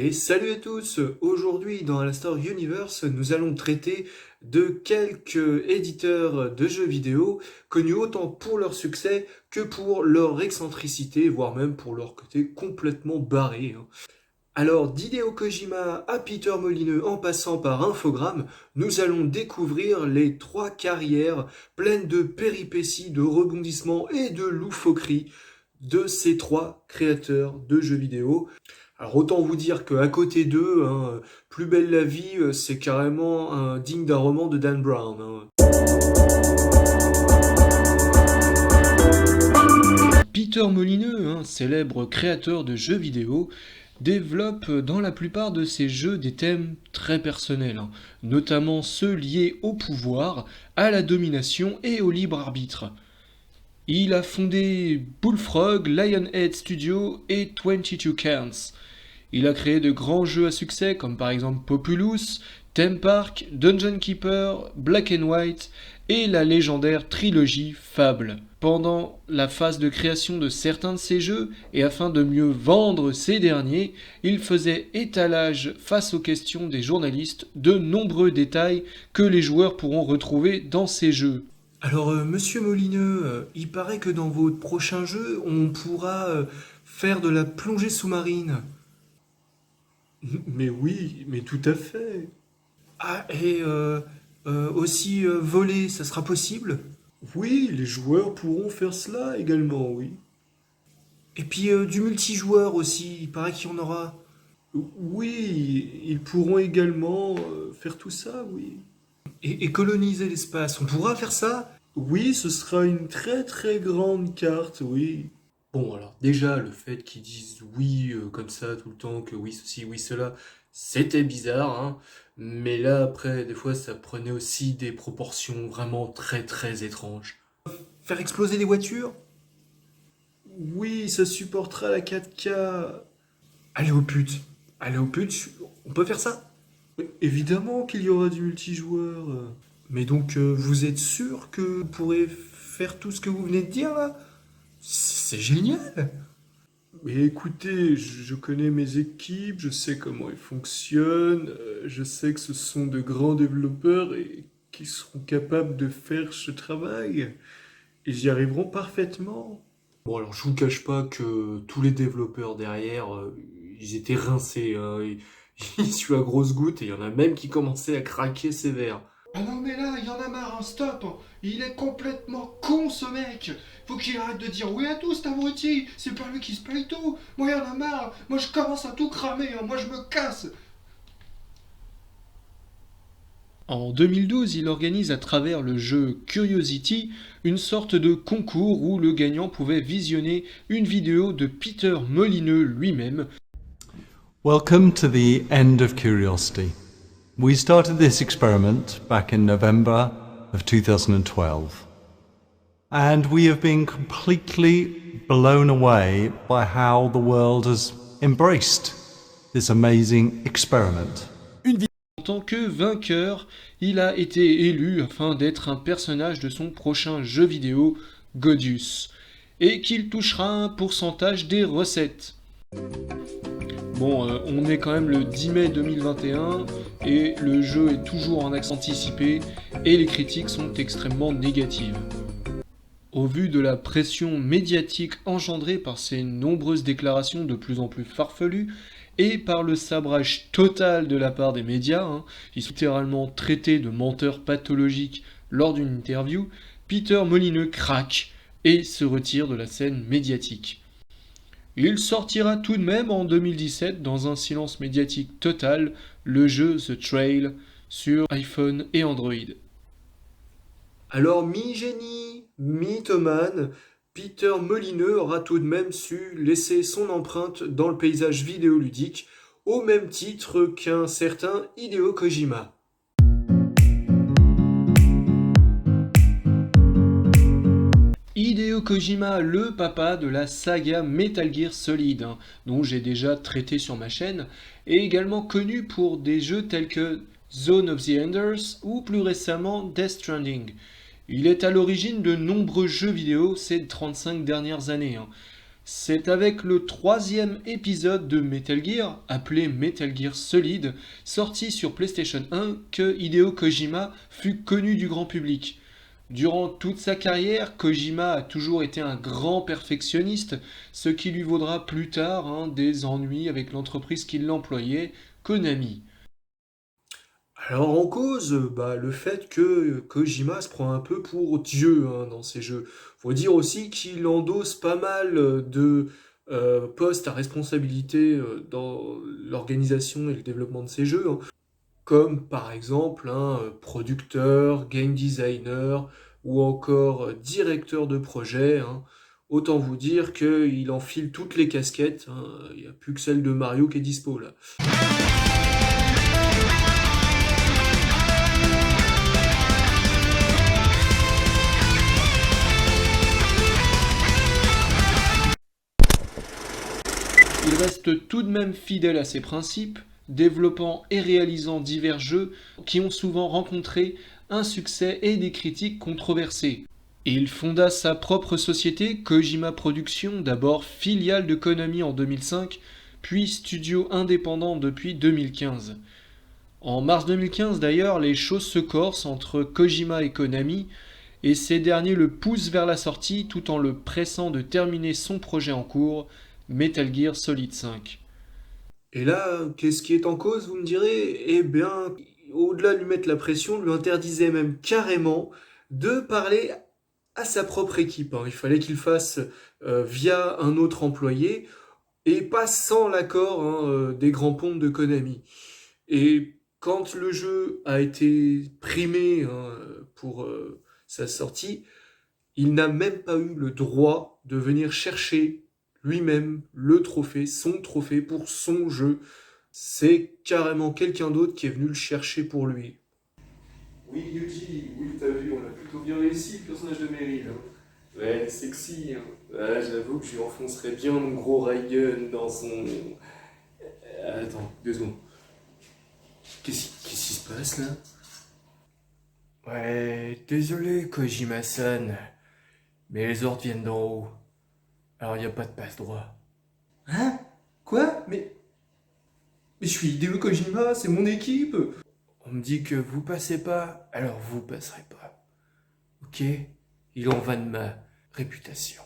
Et salut à tous! Aujourd'hui dans Alastor Universe, nous allons traiter de quelques éditeurs de jeux vidéo connus autant pour leur succès que pour leur excentricité, voire même pour leur côté complètement barré, hein. Alors d'Hideo Kojima à Peter Molineux en passant par Infogrames, nous allons découvrir les trois carrières pleines de péripéties, de rebondissements et de loufoqueries de ces trois créateurs de jeux vidéo. Alors autant vous dire qu'à côté d'eux, hein, Plus belle la vie, c'est carrément digne d'un roman de Dan Brown, hein. Peter Molineux, hein, célèbre créateur de jeux vidéo, développe dans la plupart de ses jeux des thèmes très personnels, hein, notamment ceux liés au pouvoir, à la domination et au libre arbitre. Il a fondé Bullfrog, Lionhead Studio et 22 Cans. Il a créé de grands jeux à succès comme par exemple Populous, Theme Park, Dungeon Keeper, Black and White et la légendaire trilogie Fable. Pendant la phase de création de certains de ces jeux, et afin de mieux vendre ces derniers, il faisait étalage face aux questions des journalistes de nombreux détails que les joueurs pourront retrouver dans ces jeux. Alors, monsieur Molineux, il paraît que dans votre prochain jeu, on pourra faire de la plongée sous-marine. Mais oui, mais tout à fait. Ah, et aussi voler, ça sera possible? Oui, les joueurs pourront faire cela également, oui. Et puis du multijoueur aussi, il paraît qu'il y en aura. Oui, ils pourront également faire tout ça, oui. Et coloniser l'espace, on pourra faire ça? Oui, ce sera une très très grande carte, oui. Bon, alors déjà, le fait qu'ils disent oui comme ça tout le temps, que oui ceci, oui cela, c'était bizarre, hein. Mais là, après, des fois, ça prenait aussi des proportions vraiment très très étranges. Faire exploser des voitures? Oui, ça supportera la 4K. Allez au pute. Allez au pute, on peut faire ça? Mais évidemment qu'il y aura du multijoueur. Mais donc, vous êtes sûr que vous pourrez faire tout ce que vous venez de dire là? C'est génial! Mais écoutez, je connais mes équipes, je sais comment elles fonctionnent, je sais que ce sont de grands développeurs et qui seront capables de faire ce travail. Ils y arriveront parfaitement. Bon, alors je vous cache pas que tous les développeurs derrière, ils étaient rincés, hein. Ils suent à grosses gouttes et il y en a même qui commençaient à craquer sévère. Ah non mais là, il y en a marre, hein, stop! Il est complètement con ce mec! Faut qu'il arrête de dire oui à tout cet abruti! C'est pas lui qui se paye tout! Moi il y en a marre! Moi je commence à tout cramer, hein. Moi je me casse! En 2012, il organise à travers le jeu Curiosity une sorte de concours où le gagnant pouvait visionner une vidéo de Peter Molineux lui-même. Welcome to the end of Curiosity. We started this experiment back in November of 2012, and we have been completely blown away by how the world has embraced this amazing experiment. En tant que vainqueur, il a été élu afin d'être un personnage de son prochain jeu vidéo, Godius, et qu'il touchera un pourcentage des recettes. Bon, on est quand même le 10 mai 2021 et le jeu est toujours en accès anticipé et les critiques sont extrêmement négatives. Au vu de la pression médiatique engendrée par ces nombreuses déclarations de plus en plus farfelues et par le sabrage total de la part des médias, hein, ils sont littéralement traités de menteurs pathologiques lors d'une interview, Peter Molineux craque et se retire de la scène médiatique. Il sortira tout de même en 2017, dans un silence médiatique total, le jeu The Trail sur iPhone et Android. Alors, mi-génie, mythomane, Peter Molineux aura tout de même su laisser son empreinte dans le paysage vidéoludique, au même titre qu'un certain Hideo Kojima. Hideo Kojima, le papa de la saga Metal Gear Solid, hein, dont j'ai déjà traité sur ma chaîne, est également connu pour des jeux tels que Zone of the Enders ou plus récemment Death Stranding. Il est à l'origine de nombreux jeux vidéo ces 35 dernières années, hein. C'est avec le 3e épisode de Metal Gear, appelé Metal Gear Solid, sorti sur PlayStation 1, que Hideo Kojima fut connu du grand public. Durant toute sa carrière, Kojima a toujours été un grand perfectionniste, ce qui lui vaudra plus tard des ennuis avec l'entreprise qui l'employait, Konami. Alors en cause, le fait que Kojima se prend un peu pour Dieu dans ses jeux. Faut dire aussi qu'il endosse pas mal de postes à responsabilité dans l'organisation et le développement de ses jeux, comme par exemple un producteur, game designer ou encore directeur de projet. Autant vous dire qu'il enfile toutes les casquettes. Il n'y a plus que celle de Mario qui est dispo là. Il reste tout de même fidèle à ses principes, développant et réalisant divers jeux qui ont souvent rencontré un succès et des critiques controversées. Il fonda sa propre société, Kojima Productions, d'abord filiale de Konami en 2005, puis studio indépendant depuis 2015. En mars 2015 d'ailleurs, les choses se corsent entre Kojima et Konami, et ces derniers le poussent vers la sortie tout en le pressant de terminer son projet en cours, Metal Gear Solid 5. Et là, qu'est-ce qui est en cause, vous me direz? Eh bien, au-delà de lui mettre la pression, lui interdisait même carrément de parler à sa propre équipe. Il fallait qu'il fasse via un autre employé et pas sans l'accord des grands pontes de Konami. Et quand le jeu a été primé pour sa sortie, il n'a même pas eu le droit de venir chercher lui-même le trophée, son trophée pour son jeu. C'est carrément quelqu'un d'autre qui est venu le chercher pour lui. Oui, Yuji, oui, t'as vu, on a plutôt bien réussi le personnage de Meryl. Ouais, sexy. Ouais, j'avoue que je lui enfoncerais bien mon gros Raigun dans son... Attends, 2 secondes. Qu'est-ce qui se passe là? Ouais, désolé Kojima-san, mais les ordres viennent d'en haut. Alors y a pas de passe-droit. Hein? Quoi? Mais je suis Hideo Kojima, c'est mon équipe. On me dit que vous passez pas, alors vous passerez pas. Ok? Il en va de ma réputation.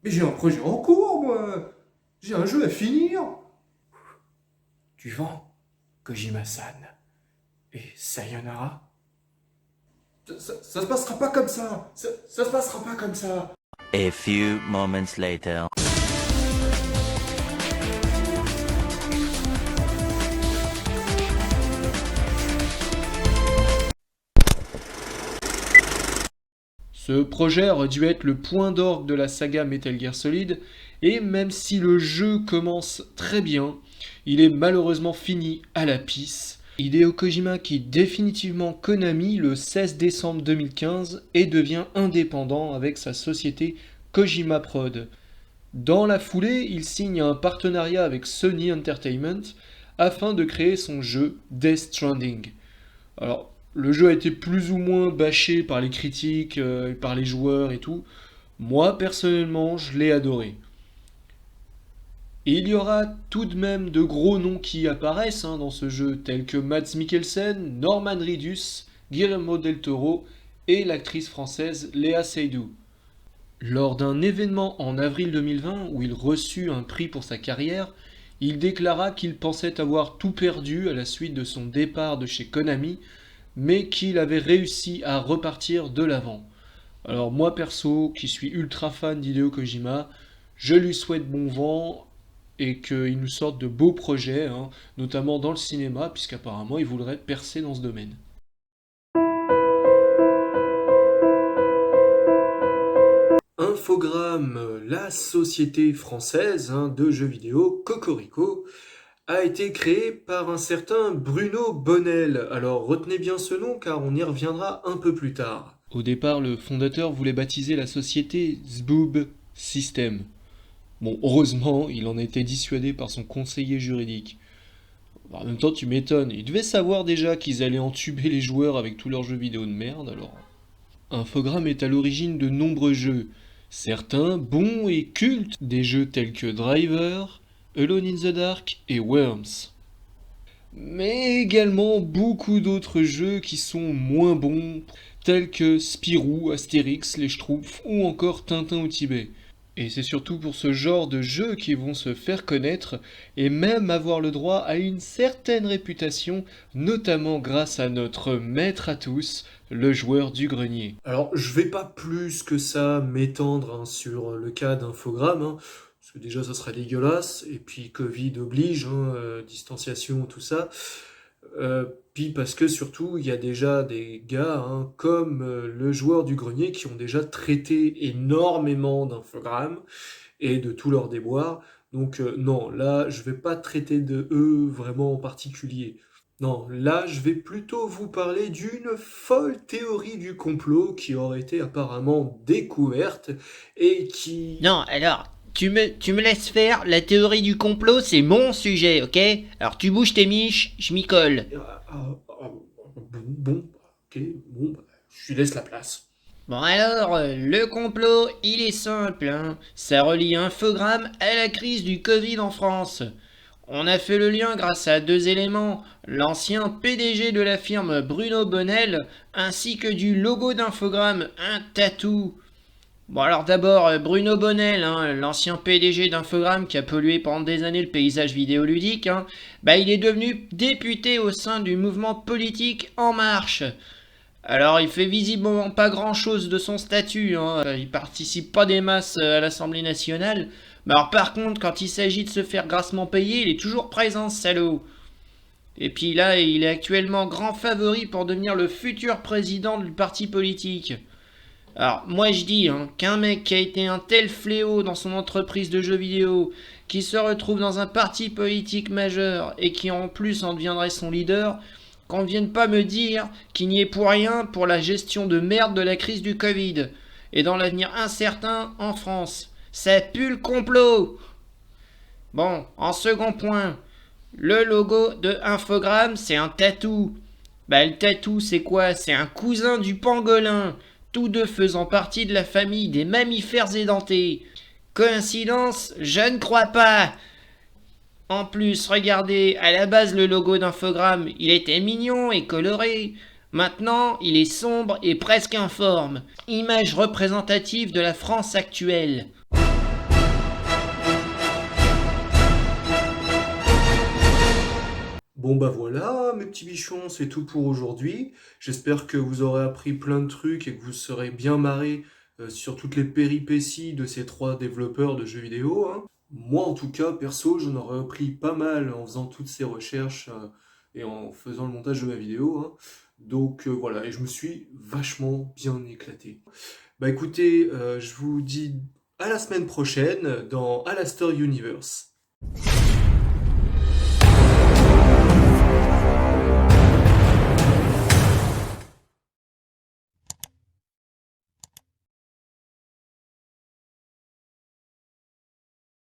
Mais j'ai un projet en cours, moi. J'ai un jeu à finir. Tu vends, Kojima-san. Et sayonara? Ça se passera pas comme ça. Ça se passera pas comme ça. A few moments later. Ce projet aurait dû être le point d'orgue de la saga Metal Gear Solid, et même si le jeu commence très bien, il est malheureusement fini à la pisse. Hideo Kojima quitte définitivement Konami le 16 décembre 2015 et devient indépendant avec sa société Kojima Prod. Dans la foulée, il signe un partenariat avec Sony Entertainment afin de créer son jeu Death Stranding. Alors, le jeu a été plus ou moins bâché par les critiques, par les joueurs et tout. Moi, personnellement, je l'ai adoré. Et il y aura tout de même de gros noms qui apparaissent dans ce jeu, tels que Mads Mikkelsen, Norman Reedus, Guillermo del Toro et l'actrice française Léa Seydoux. Lors d'un événement en avril 2020 où il reçut un prix pour sa carrière, il déclara qu'il pensait avoir tout perdu à la suite de son départ de chez Konami, mais qu'il avait réussi à repartir de l'avant. Alors moi perso, qui suis ultra fan d'Hideo Kojima, je lui souhaite bon vent et qu'il nous sorte de beaux projets, notamment dans le cinéma, puisqu'apparemment il voudrait percer dans ce domaine. Infogrames, la société française de jeux vidéo Cocorico, a été créée par un certain Bruno Bonnel. Alors retenez bien ce nom car on y reviendra un peu plus tard. Au départ, le fondateur voulait baptiser la société Zboob System. Bon, heureusement, il en a été dissuadé par son conseiller juridique. En même temps, tu m'étonnes, il devait savoir déjà qu'ils allaient entuber les joueurs avec tous leurs jeux vidéo de merde, alors... Infogrames est à l'origine de nombreux jeux. Certains bons et cultes des jeux tels que Driver, Alone in the Dark et Worms. Mais également beaucoup d'autres jeux qui sont moins bons, tels que Spirou, Astérix, les Schtroumpfs ou encore Tintin au Tibet. Et c'est surtout pour ce genre de jeux qu'ils vont se faire connaître et même avoir le droit à une certaine réputation, notamment grâce à notre maître à tous, le joueur du grenier. Alors, je vais pas plus que ça m'étendre sur le cas d'Infogrames, parce que déjà ça serait dégueulasse, et puis Covid oblige, distanciation, tout ça. Puis parce que surtout, il y a déjà des gars comme le joueur du grenier qui ont déjà traité énormément d'infogrammes et de tous leurs déboires. Donc non, là, je vais pas traiter de eux vraiment en particulier. Non, là, je vais plutôt vous parler d'une folle théorie du complot qui aurait été apparemment découverte et qui... Non, alors, tu me laisses faire, la théorie du complot, c'est mon sujet, ok? Alors tu bouges tes miches, je m'y colle. Bon, ok, bon, je lui laisse la place. Bon alors, le complot, il est simple, hein. Ça relie Infogrames à la crise du Covid en France. On a fait le lien grâce à deux éléments, l'ancien PDG de la firme Bruno Bonnel, ainsi que du logo d'Infogrames, un tatou. Bon alors d'abord Bruno Bonnel, l'ancien PDG d'Infogrames qui a pollué pendant des années le paysage vidéoludique, il est devenu député au sein du mouvement politique En Marche. Alors il fait visiblement pas grand chose de son statut, il participe pas des masses à l'Assemblée nationale, mais alors par contre quand il s'agit de se faire grassement payer, il est toujours présent ce salaud. Et puis là il est actuellement grand favori pour devenir le futur président du parti politique. Alors, moi je dis qu'un mec qui a été un tel fléau dans son entreprise de jeux vidéo, qui se retrouve dans un parti politique majeur et qui en plus en deviendrait son leader, qu'on ne vienne pas me dire qu'il n'y est pour rien pour la gestion de merde de la crise du Covid et dans l'avenir incertain en France. Ça pue le complot. Bon, en second point, le logo de Infogrames, c'est un tatou. Le tatou, c'est quoi? C'est un cousin du pangolin, tous deux faisant partie de la famille des mammifères édentés. Coïncidence? Je ne crois pas. En plus, regardez, à la base le logo d'Infogrames, il était mignon et coloré. Maintenant, il est sombre et presque informe. Image représentative de la France actuelle. Bon bah voilà, mes petits bichons, c'est tout pour aujourd'hui. J'espère que vous aurez appris plein de trucs et que vous serez bien marrés sur toutes les péripéties de ces trois développeurs de jeux vidéo. Moi en tout cas, perso, j'en aurais appris pas mal en faisant toutes ces recherches et en faisant le montage de ma vidéo. Donc voilà, et je me suis vachement bien éclaté. Bah écoutez, je vous dis à la semaine prochaine dans Alastair Universe.